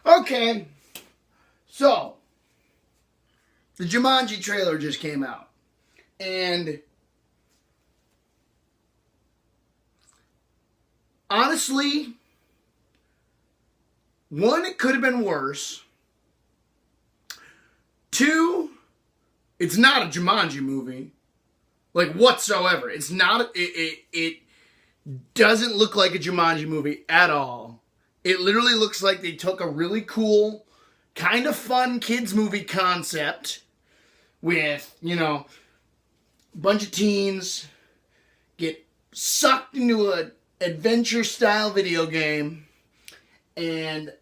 Okay, so the Jumanji trailer just came out, and honestly, one, it could have been worse. Two, it's not a Jumanji movie, like whatsoever. It's not. It doesn't look like a Jumanji movie at all. It literally looks like they took a really cool, kind of fun kids movie concept with, a bunch of teens get sucked into an adventure-style video game, and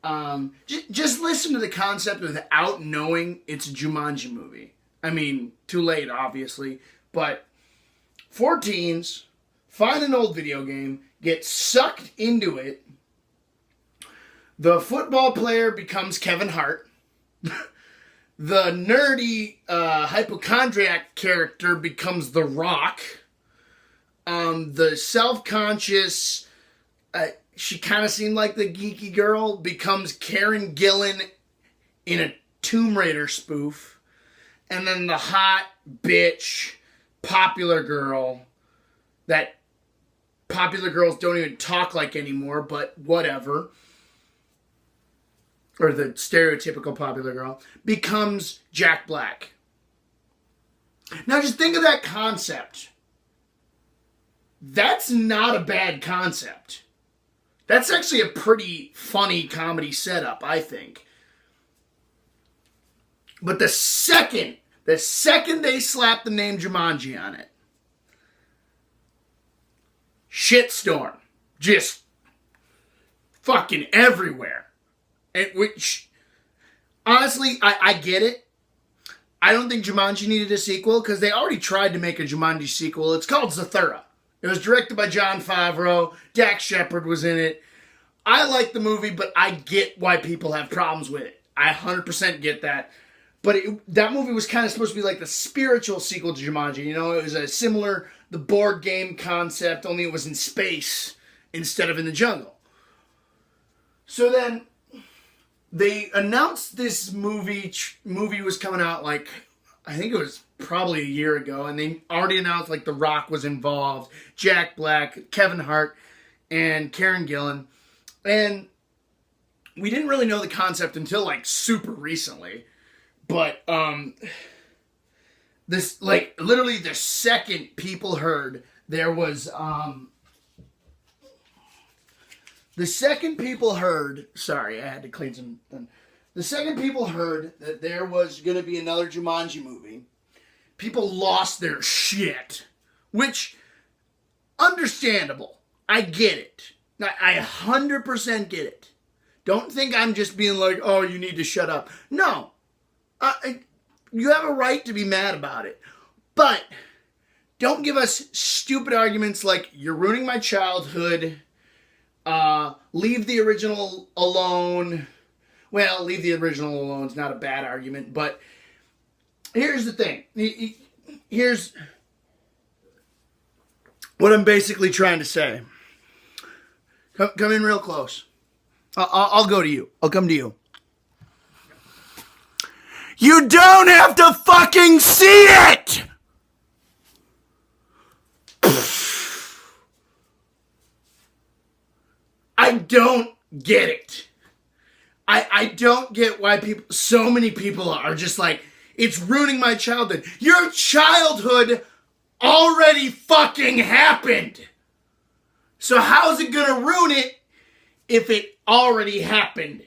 just listen to the concept without knowing it's a Jumanji movie. I mean, too late, obviously, but 4 teens find an old video game, get sucked into it. The football player becomes Kevin Hart. The nerdy hypochondriac character becomes The Rock. The self-conscious, she kind of seemed like the geeky girl, becomes Karen Gillan in a Tomb Raider spoof. And then the hot bitch popular girl that popular girls don't even talk like anymore, but whatever, or the stereotypical popular girl, becomes Jack Black. Now just think of that concept. That's not a bad concept. That's actually a pretty funny comedy setup, I think. But the second they slap the name Jumanji on it, shitstorm. Just fucking everywhere. And which, honestly, I get it. I don't think Jumanji needed a sequel because they already tried to make a Jumanji sequel. It's called Zathura. It was directed by Jon Favreau. Dax Shepard was in it. I like the movie, but I get why people have problems with it. I 100% get that. But that movie was kind of supposed to be like the spiritual sequel to Jumanji. It was a similar, the board game concept, only it was in space instead of in the jungle. So then they announced this movie was coming out like, I think it was probably a year ago, and they already announced like The Rock was involved, Jack Black, Kevin Hart, and Karen Gillan. And we didn't really know the concept until like super recently. But this, like, literally the second people heard there was sorry, I had to clean some. The second people heard that there was going to be another Jumanji movie, people lost their shit. Which, understandable. I get it. I 100% get it. Don't think I'm just being like, oh, you need to shut up. No. You have a right to be mad about it. But don't give us stupid arguments like, you're ruining my childhood, leave the original alone. Well, leave the original alone is not a bad argument, but here's the thing. Here's what I'm basically trying to say. Come in real close. I'll go to you. I'll come to you. You don't have to fucking see it! I don't get it. I don't get why so many people are just like, it's ruining my childhood. Your childhood already fucking happened. So how's it gonna ruin it if it already happened?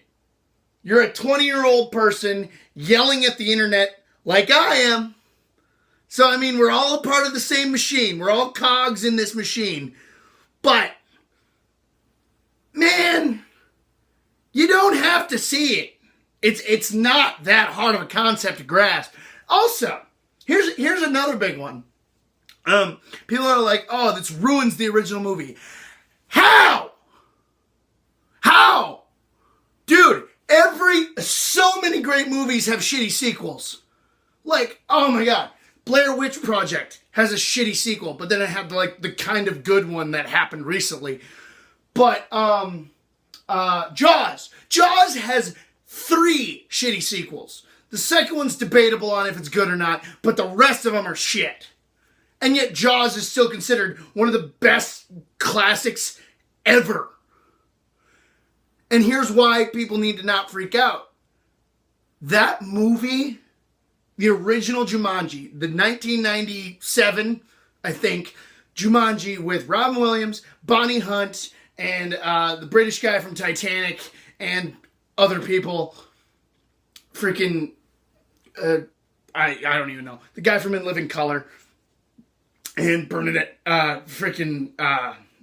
You're a 20-year-old person yelling at the internet like I am. So, I mean, we're all a part of the same machine. We're all cogs in this machine. But, man, you don't have to see it. It's not that hard of a concept to grasp. Also, here's another big one. People are like, oh, this ruins the original movie. How? Dude, so many great movies have shitty sequels. Like, oh my god, Blair Witch Project has a shitty sequel, but then it had like the kind of good one that happened recently. But Jaws has 3 shitty sequels. The second one's debatable on if it's good or not, but the rest of them are shit. And yet Jaws is still considered one of the best classics ever. And here's why people need to not freak out. That movie, the original Jumanji, the 1997, I think, Jumanji with Robin Williams, Bonnie Hunt, and the British guy from Titanic, and other people. Freaking, I don't even know. The guy from In Living Color. And Bernadette,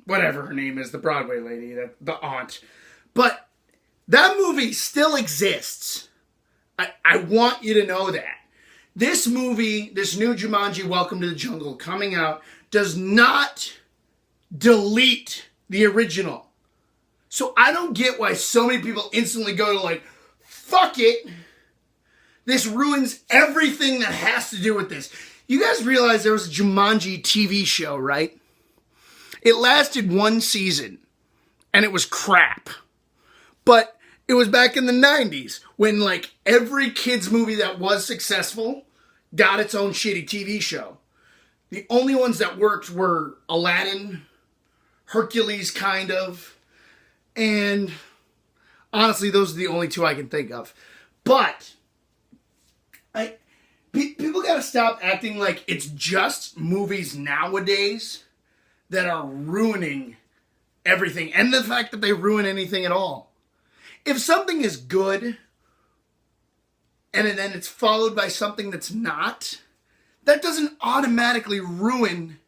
whatever her name is, the Broadway lady, the aunt. But that movie still exists. I want you to know that. This movie, this new Jumanji, Welcome to the Jungle, coming out, does not delete the original. So I don't get why so many people instantly go to like, fuck it. This ruins everything that has to do with this. You guys realize there was a Jumanji TV show, right? It lasted 1 season, and it was crap. But it was back in the 90s when like every kids movie that was successful got its own shitty TV show. The only ones that worked were Aladdin, Hercules kind of, and honestly those are the only 2 I can think of. But people gotta stop acting like it's just movies nowadays that are ruining everything, and the fact that they ruin anything at all. If something is good, and then it's followed by something that's not, that doesn't automatically ruin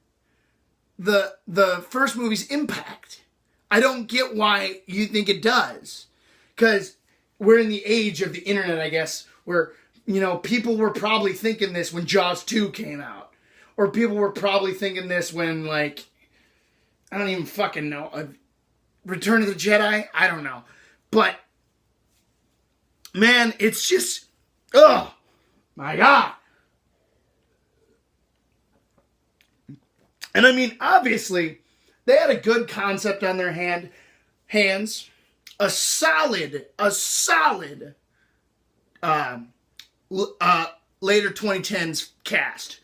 the first movie's impact. I don't get why you think it does. Because we're in the age of the internet, I guess, where, you know, people were probably thinking this when Jaws 2 came out. Or people were probably thinking this when, like, I don't even fucking know. Return of the Jedi? I don't know. But, man, it's just, oh, my God. And I mean, obviously, they had a good concept on their hands. A solid, later 2010s cast.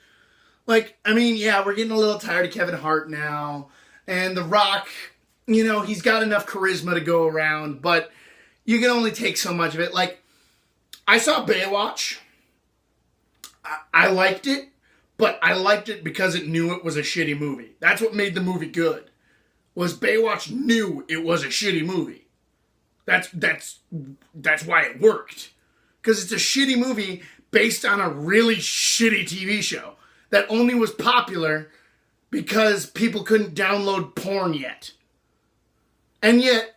Like, I mean, yeah, we're getting a little tired of Kevin Hart now. And The Rock, you know, he's got enough charisma to go around. But you can only take so much of it. Like, I saw Baywatch. I liked it. But I liked it because it knew it was a shitty movie. That's what made the movie good. Was Baywatch knew it was a shitty movie. That's why it worked. Because it's a shitty movie based on a really shitty TV show that only was popular because people couldn't download porn yet. And yet,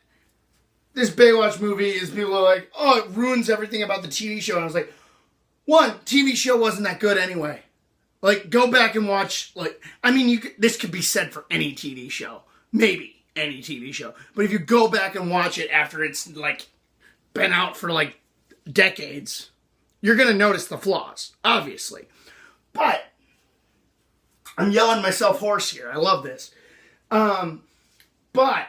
this Baywatch movie is people are like, oh, it ruins everything about the TV show. And I was like, one, TV show wasn't that good anyway. Like, go back and watch, like, I mean, this could be said for any TV show. Maybe any TV show. But if you go back and watch it after it's, like, been out for, like, decades, you're going to notice the flaws, obviously. But, I'm yelling myself hoarse here. I love this. But,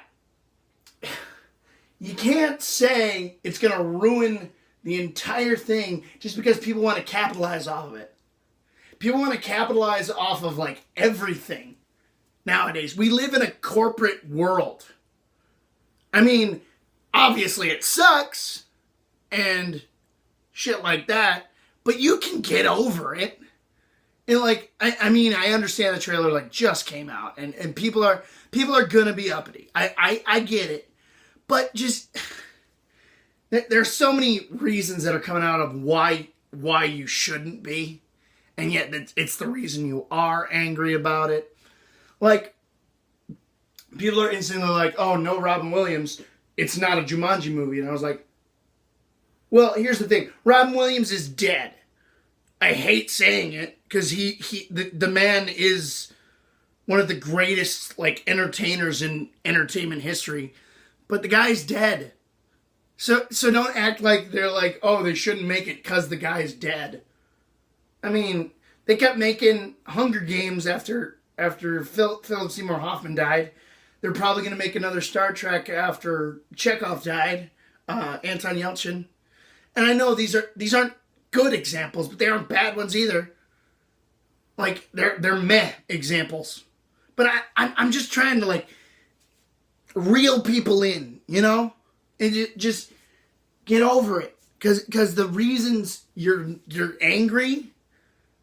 you can't say it's going to ruin the entire thing just because people want to capitalize off of it. People want to capitalize off of, like, everything nowadays. We live in a corporate world. I mean, obviously it sucks and shit like that, but you can get over it. And, like, I mean, I understand the trailer, like, just came out, and people are gonna be uppity. I get it. But just, there's so many reasons that are coming out of why you shouldn't be. And yet it's the reason you are angry about it. Like, people are instantly like, oh, no Robin Williams. It's not a Jumanji movie. And I was like, well, here's the thing. Robin Williams is dead. I hate saying it because the man is one of the greatest, like, entertainers in entertainment history. But the guy's dead. So don't act like they're like, oh, they shouldn't make it because the guy's dead. I mean, they kept making Hunger Games after Philip Seymour Hoffman died. They're probably going to make another Star Trek after Chekhov died, Anton Yelchin. and I know these aren't good examples, but they aren't bad ones either. Like they're meh examples. But I'm just trying to like reel people in, you know, and just get over it, because the reasons you're angry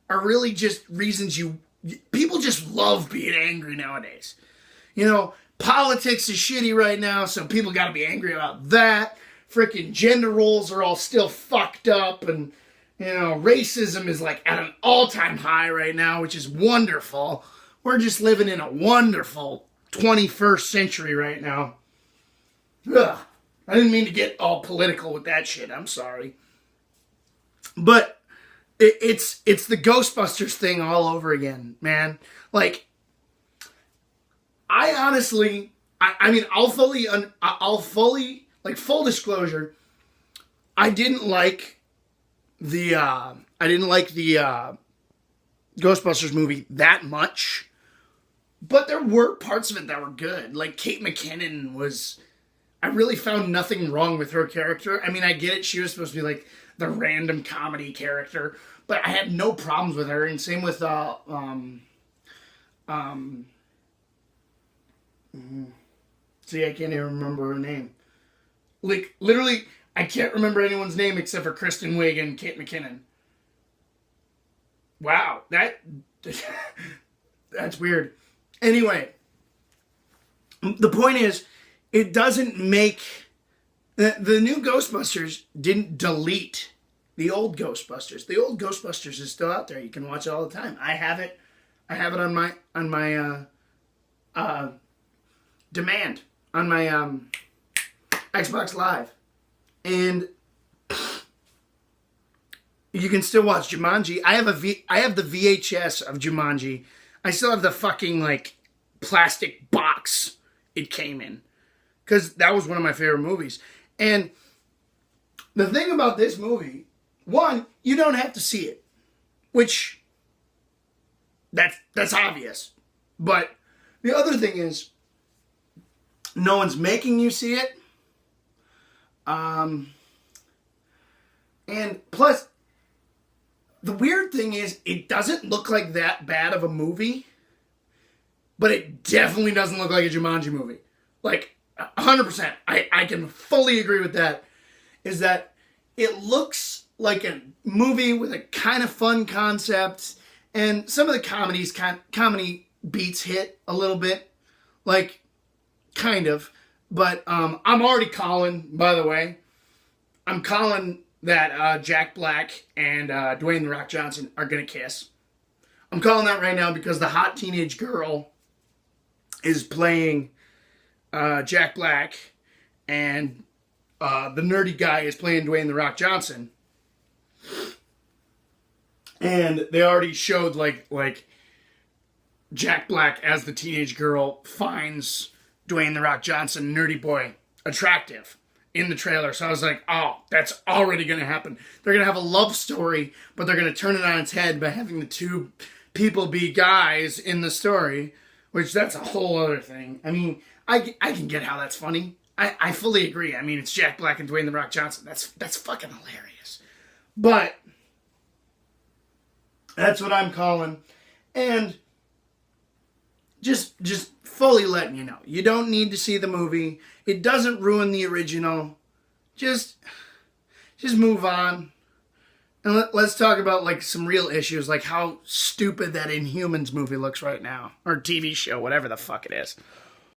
are really just reasons people just love being angry nowadays. You know, politics is shitty right now, so people got to be angry about that. Freaking gender roles are all still fucked up, and you know, racism is like at an all-time high right now, which is wonderful. We're just living in a wonderful 21st century right now. Ugh. I didn't mean to get all political with that shit. I'm sorry. But it's the Ghostbusters thing all over again, man. Like, I honestly, I mean, I'll fully, like, full disclosure, I didn't like the Ghostbusters movie that much. But there were parts of it that were good. Like, Kate McKinnon was... I really found nothing wrong with her character. I mean, I get it. She was supposed to be, like, the random comedy character. But I had no problems with her. And same with, see, I can't even remember her name. Like, literally, I can't remember anyone's name except for Kristen Wiig and Kate McKinnon. Wow. That's weird. Anyway, the point is, it doesn't make... The new Ghostbusters didn't delete the old Ghostbusters. The old Ghostbusters is still out there. You can watch it all the time. I have it on my demand on my Xbox Live, and you can still watch Jumanji. I have the VHS of Jumanji. I still have the fucking, like, plastic box it came in, because that was one of my favorite movies. And the thing about this movie, one, you don't have to see it, which that's obvious. But the other thing is, no one's making you see it. And plus, the weird thing is, it doesn't look like that bad of a movie, but it definitely doesn't look like a Jumanji movie. Like, 100%. I can fully agree with that. Is that it looks like a movie with a kind of fun concept, and some of the comedy beats hit a little bit. Like, kind of. But I'm already calling, by the way. I'm calling that Jack Black and Dwayne "The Rock" Johnson are going to kiss. I'm calling that right now because the hot teenage girl is playing Jack Black, and the nerdy guy is playing Dwayne "The Rock" Johnson. And they already showed like Jack Black as the teenage girl finds Dwayne "The Rock" Johnson, nerdy boy, attractive in the trailer. So I was like, oh, that's already going to happen. They're going to have a love story, but they're going to turn it on its head by having the two people be guys in the story, which that's a whole other thing. I mean, I can get how that's funny. I fully agree. I mean, it's Jack Black and Dwayne "The Rock" Johnson. That's fucking hilarious. But that's what I'm calling. And just fully letting you know, you don't need to see the movie. It doesn't ruin the original. Just move on. And let's talk about, like, some real issues, like how stupid that Inhumans movie looks right now. Or TV show, whatever the fuck it is.